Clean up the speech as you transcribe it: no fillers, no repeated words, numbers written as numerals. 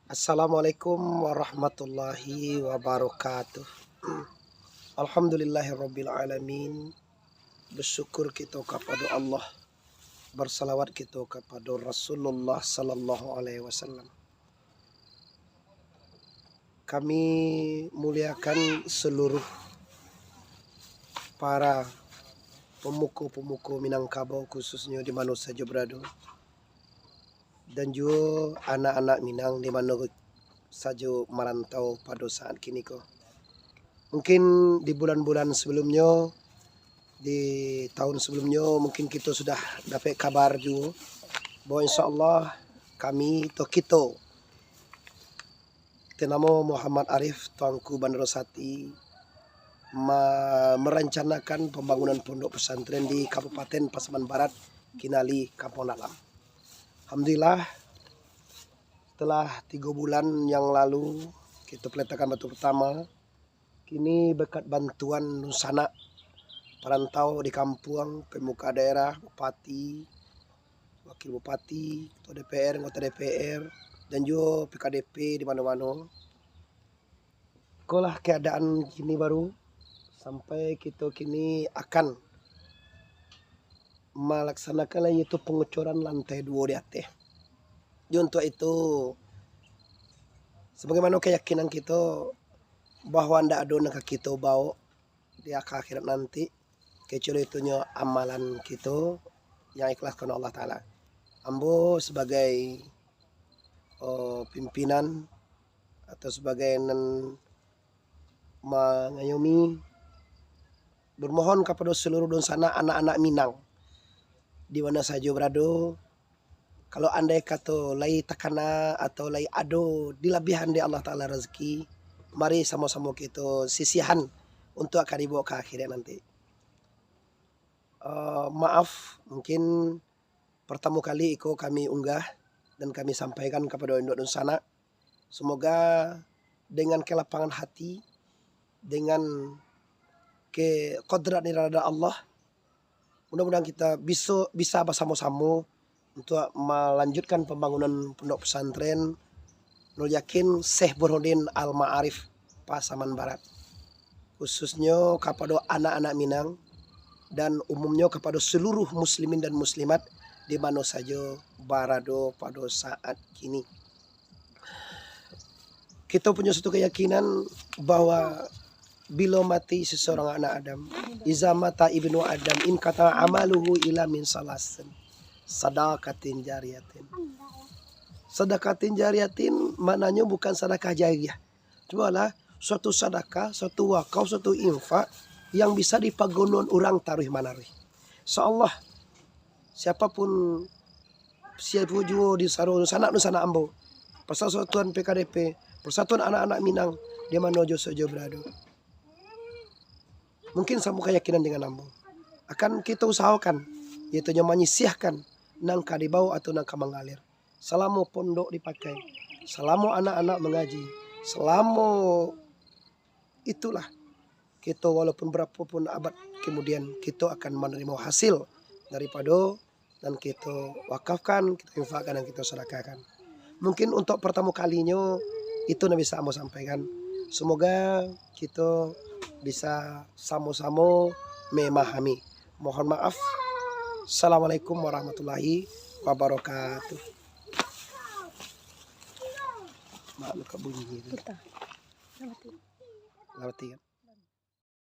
Assalamualaikum warahmatullahi wabarakatuh. Alhamdulillahirabbil alamin. Bersyukur kita kepada Allah, bersalawat kita kepada Rasulullah sallallahu alaihi wasallam. Kami muliakan seluruh para pemuku-pemuku Minangkabau, khususnya di mana saja berada, dan juga anak-anak Minang di mana saja merantau pada saat kini ko. Mungkin di bulan-bulan sebelumnya, di tahun sebelumnya, mungkin kita sudah dapat kabar juga bahwa insya Allah kami atau kita nama Muhammad Arif Tuanku Bandar Sati merencanakan pembangunan pondok pesantren di Kabupaten Pasaman Barat, Kinali, Kampung Dalam. Alhamdulillah, setelah 3 bulan yang lalu kita peletakan batu pertama. Kini berkat bantuan Nusana, perantau di kampung, pemuka daerah, bupati, wakil bupati, ketua DPR, anggota DPR, dan juga PKDP di mana-mana. Itulah keadaan kini baru sampai kita kini akan melaksanakan yaitu pengecoran lantai 2 di atas. Jadi untuk itu, sebagaimana keyakinan kita bahwa anda ada nak kita bawa di akhirat nanti, kecuali itunya amalan kita yang ikhlas karena Allah Ta'ala. Ambo sebagai pimpinan atau sebagai mengayomi, bermohon kepada seluruh sana anak-anak Minang di mana saja berada, kalau andai kata lai takana atau lai ado dilebihan di Allah Ta'ala rezeki, mari sama-sama kita sisihan untuk akan dibawa ke akhirat nanti. Maaf, mungkin pertama kali kami unggah dan kami sampaikan kepada induk dan sana. Semoga dengan kelapangan hati, dengan kodrat nirada Allah, mudah-mudahan kita bisa bersama-sama untuk melanjutkan pembangunan pondok pesantren Nul Yakin Syekh Burhanuddin Al-Ma'arif Pasaman Barat, khususnya kepada anak-anak Minang dan umumnya kepada seluruh muslimin dan muslimat di mana saja berada pada saat kini. Kita punya satu keyakinan bahwa bila mati seseorang anak Adam, iza mata ibnu Adam in kata amaluhu ila min salasin sadaqatin jariyatin. Sedekatin jariyatin maknanya bukan sedekah jariah, cumalah suatu sedekah, suatu wakaf, suatu infak yang bisa dipagunon orang taruh manarih. Insyaallah siapapun siapa juga di sana ambo, Persatuan PKDP, Persatuan Anak-anak Minang di mana saja berada, mungkin sama keyakinan dengan ambo, akan kita usahakan yaitu menyisihkan nangka di bawah atau nangka mengalir. Selama pondok dipakai, selama anak-anak mengaji, selama itulah kita walaupun berapapun abad kemudian kita akan menerima hasil daripada, dan kita wakafkan, kita infakkan, dan kita sedekahkan. Mungkin untuk pertama kalinya itu yang bisa saya sampaikan. Semoga kita bisa sama-sama memahami. Mohon maaf. Assalamualaikum warahmatullahi wabarakatuh. Maaf, bunyi gitu. Lewati kan.